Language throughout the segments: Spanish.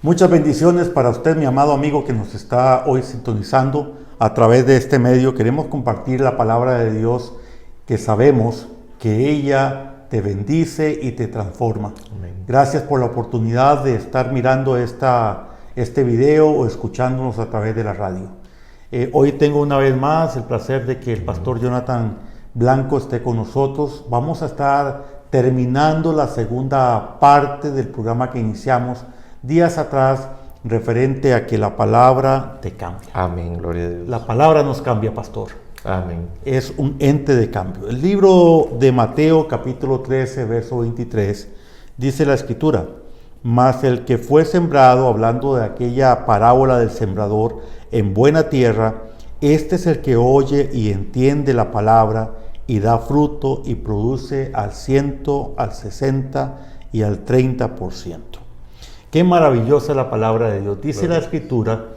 Muchas bendiciones para usted, mi amado amigo que nos está hoy sintonizando a través de este medio. Queremos compartir la palabra de Dios, que sabemos que ella te bendice y te transforma. Amén. Gracias por la oportunidad de estar mirando este video o escuchándonos a través de la radio. Hoy tengo una vez más el placer de que el pastor Jonathan Blanco esté con nosotros. Vamos a estar terminando la segunda parte del programa que iniciamos días atrás, referente a que la palabra te cambia. Amén, gloria a Dios. La palabra nos cambia, pastor. Amén. Es un ente de cambio. El libro de Mateo, capítulo 13, verso 23, dice la Escritura: mas el que fue sembrado, hablando de aquella parábola del sembrador, en buena tierra, este es el que oye y entiende la palabra y da fruto y produce al 100, al 60 y al 30%. Qué maravillosa la palabra de Dios. Dice la Escritura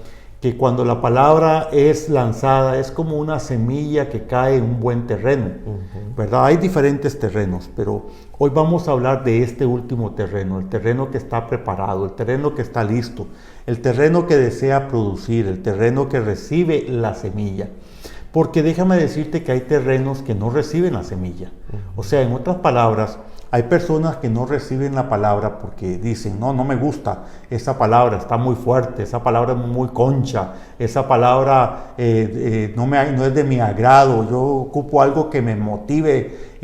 que cuando la palabra es lanzada es como una semilla que cae en un buen terreno, ¿verdad? Hay diferentes terrenos, pero hoy vamos a hablar de este último terreno, el terreno que está preparado, el terreno que está listo, el terreno que desea producir, el terreno que recibe la semilla. Porque déjame decirte que hay terrenos que no reciben la semilla. O sea, en otras palabras, hay personas que no reciben la palabra porque dicen: no me gusta, esa palabra está muy fuerte, esa palabra es muy concha, esa palabra no es de mi agrado, yo ocupo algo que me motive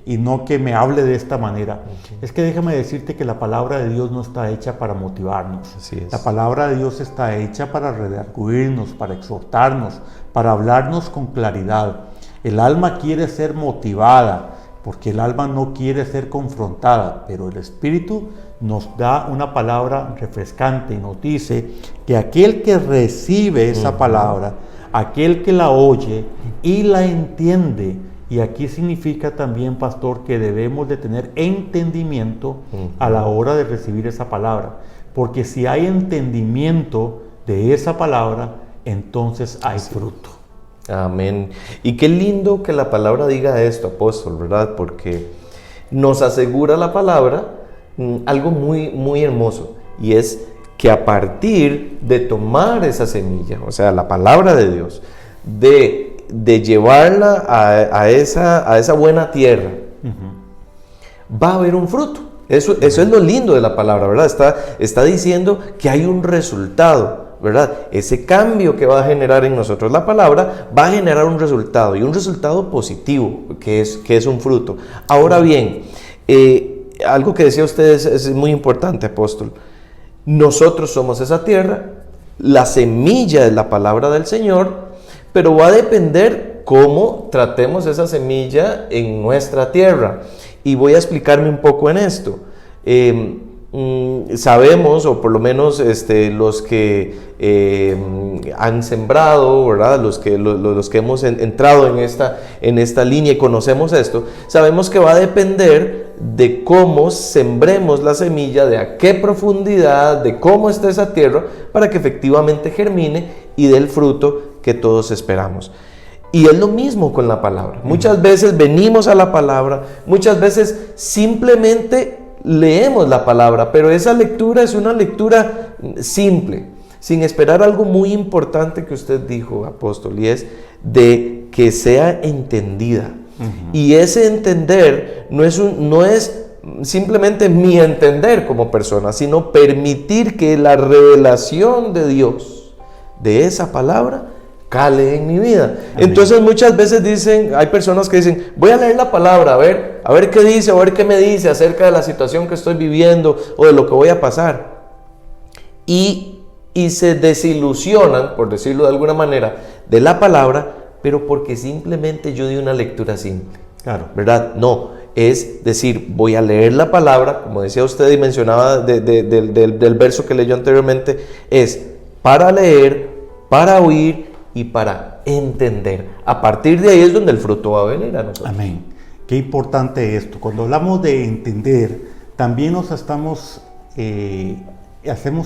y no que me hable de esta manera. Es que déjame decirte que la palabra de Dios no está hecha para motivarnos. Así es. La palabra de Dios está hecha para redarguirnos, para exhortarnos, para hablarnos con claridad. El alma quiere ser motivada, porque el alma no quiere ser confrontada, pero el Espíritu nos da una palabra refrescante y nos dice que aquel que recibe esa palabra, aquel que la oye y la entiende, y aquí significa también, pastor, que debemos de tener entendimiento a la hora de recibir esa palabra, porque si hay entendimiento de esa palabra, entonces hay fruto. Amén. Y qué lindo que la palabra diga esto, apóstol, ¿verdad? Porque nos asegura la palabra algo muy, muy hermoso, y es que a partir de tomar esa semilla, o sea, la palabra de Dios, de llevarla a esa buena tierra, va a haber un fruto. Eso es lo lindo de la palabra, ¿verdad? Está diciendo que hay un resultado, ¿verdad? Ese cambio que va a generar en nosotros la palabra va a generar un resultado, y un resultado positivo, que es un fruto. Ahora bien, algo que decía usted es muy importante, apóstol. Nosotros somos esa tierra, la semilla es la palabra del Señor, pero va a depender cómo tratemos esa semilla en nuestra tierra. Y voy a explicarme un poco en esto. Sabemos, o por lo menos los que han sembrado, ¿verdad? Los que hemos entrado en esta línea y conocemos esto, sabemos que va a depender de cómo sembremos la semilla, de a qué profundidad, de cómo está esa tierra, para que efectivamente germine y dé el fruto que todos esperamos. Y es lo mismo con la palabra. Muchas veces venimos a la palabra, muchas veces simplemente leemos la palabra, pero esa lectura es una lectura simple, sin esperar algo muy importante que usted dijo, apóstol, y es de que sea entendida. Y ese entender no es simplemente mi entender como persona, sino permitir que la revelación de Dios, de esa palabra, cale en mi vida. Amén. Entonces muchas veces hay personas que dicen: voy a leer la palabra, a ver qué dice, a ver qué me dice acerca de la situación que estoy viviendo o de lo que voy a pasar. Y se desilusionan, por decirlo de alguna manera, de la palabra, pero porque simplemente yo di una lectura simple. Claro. ¿Verdad? No, es decir, voy a leer la palabra, como decía usted y mencionaba del verso que leyó anteriormente, es para leer, para oír y para entender. A partir de ahí es donde el fruto va a venir a nosotros. Amén. Qué importante esto. Cuando hablamos de entender, también hacemos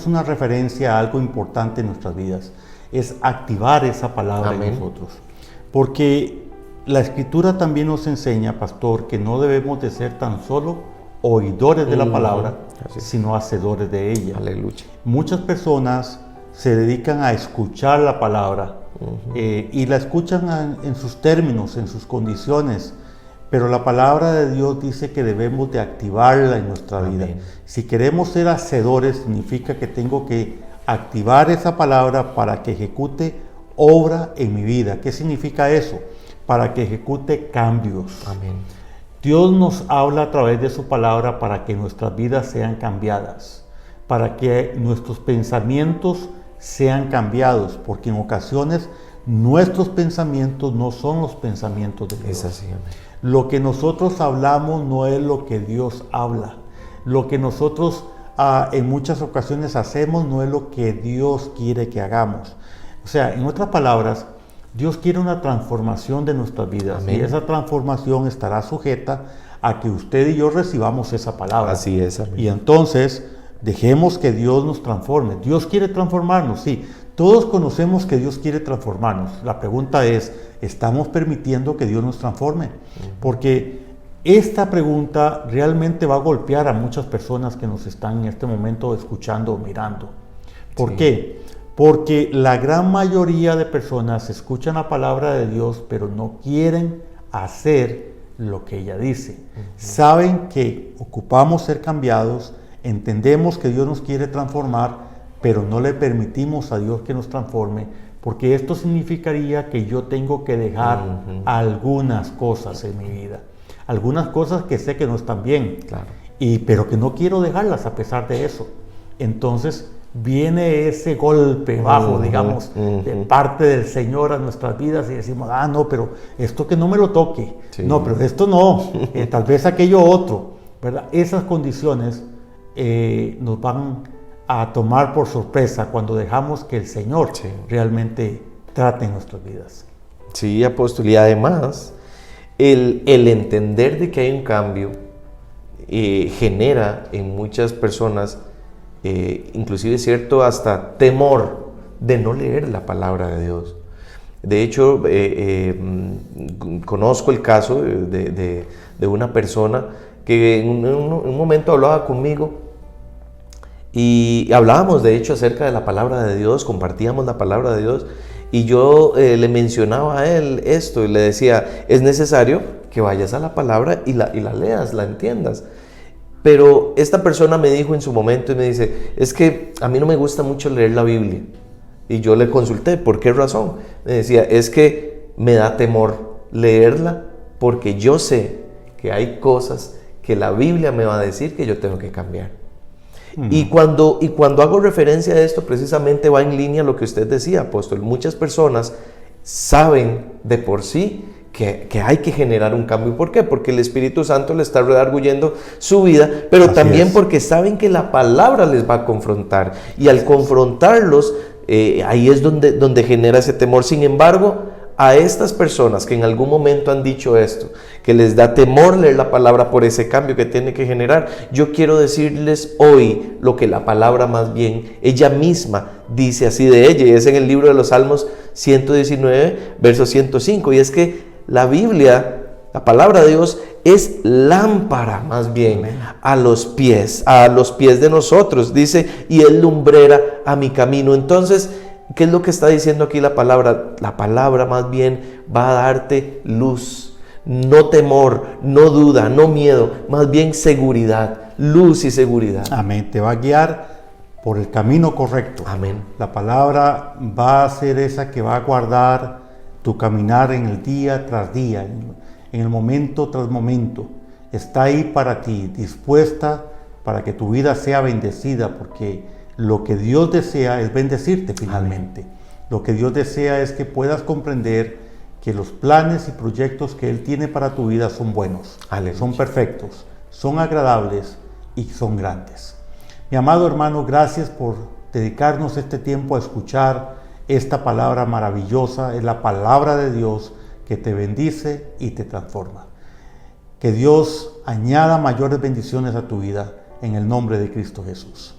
una referencia a algo importante en nuestras vidas. Es activar esa palabra en nosotros. Porque la Escritura también nos enseña, pastor, que no debemos de ser tan solo oidores de la palabra, sino hacedores de ella. Aleluya. Muchas personas se dedican a escuchar la palabra y la escuchan en sus términos, en sus condiciones, pero la palabra de Dios dice que debemos de activarla en nuestra vida. Si queremos ser hacedores, significa que tengo que activar esa palabra para que ejecute obra en mi vida. ¿Qué significa eso? Para que ejecute cambios. Amén. Dios nos habla a través de su palabra para que nuestras vidas sean cambiadas, para que nuestros pensamientos sean cambiados, porque en ocasiones nuestros pensamientos no son los pensamientos de Dios. Es así, amén. Lo que nosotros hablamos no es lo que Dios habla. Lo que nosotros en muchas ocasiones hacemos no es lo que Dios quiere que hagamos. O sea, en otras palabras, Dios quiere una transformación de nuestras vidas. Amén. Y esa transformación estará sujeta a que usted y yo recibamos esa palabra. Así es, amén. Y entonces dejemos que Dios nos transforme. Dios quiere transformarnos, sí. Todos conocemos que Dios quiere transformarnos. La pregunta es, ¿estamos permitiendo que Dios nos transforme? Porque esta pregunta realmente va a golpear a muchas personas que nos están en este momento escuchando o mirando. ¿Por qué? Porque la gran mayoría de personas escuchan la palabra de Dios, pero no quieren hacer lo que ella dice. Saben que ocupamos ser cambiados, entendemos que Dios nos quiere transformar, pero no le permitimos a Dios que nos transforme, porque esto significaría que yo tengo que dejar algunas cosas en mi vida. Algunas cosas que sé que no están bien, claro, pero que no quiero dejarlas a pesar de eso. Entonces viene ese golpe bajo, digamos, de parte del Señor a nuestras vidas y decimos, no, pero esto que no me lo toque, no, pero esto no, tal vez aquello otro, ¿verdad? Esas condiciones nos van a tomar por sorpresa cuando dejamos que el Señor realmente trate en nuestras vidas. Sí, apóstol, y además el entender de que hay un cambio genera en muchas personas inclusive cierto hasta temor de no leer la palabra de Dios. De hecho, conozco el caso de una persona que en un momento hablaba conmigo y hablábamos de hecho acerca de la palabra de Dios, compartíamos la palabra de Dios y yo le mencionaba a él esto y le decía, es necesario que vayas a la palabra y la leas, la entiendas. Pero esta persona me dijo en su momento y me dice, es que a mí no me gusta mucho leer la Biblia. Y yo le consulté, ¿por qué razón? Me decía, es que me da temor leerla porque yo sé que hay cosas que la Biblia me va a decir que yo tengo que cambiar. Y cuando hago referencia a esto, precisamente va en línea lo que usted decía, apóstol. Muchas personas saben de por sí que hay que generar un cambio. ¿Por qué? Porque el Espíritu Santo le está redarguyendo su vida, pero así también es. Porque saben que la palabra les va a confrontar. Y al confrontarlos, ahí es donde genera ese temor. Sin embargo, a estas personas que en algún momento han dicho esto, que les da temor leer la palabra por ese cambio que tiene que generar, yo quiero decirles hoy lo que la palabra más bien, ella misma dice así de ella, y es en el libro de los Salmos 119, verso 105, y es que la Biblia, la palabra de Dios, es lámpara más bien a los pies de nosotros, dice, y es lumbrera a mi camino. Entonces, ¿qué es lo que está diciendo aquí la palabra? La palabra más bien va a darte luz, no temor, no duda, no miedo, más bien seguridad, luz y seguridad. Amén, te va a guiar por el camino correcto. Amén. La palabra va a ser esa que va a guardar tu caminar en el día tras día, en el momento tras momento. Está ahí para ti, dispuesta para que tu vida sea bendecida, porque lo que Dios desea es bendecirte finalmente. Amén. Lo que Dios desea es que puedas comprender que los planes y proyectos que Él tiene para tu vida son buenos, aleluya, son perfectos, son agradables y son grandes. Mi amado hermano, gracias por dedicarnos este tiempo a escuchar esta palabra maravillosa. Es la palabra de Dios que te bendice y te transforma. Que Dios añada mayores bendiciones a tu vida en el nombre de Cristo Jesús.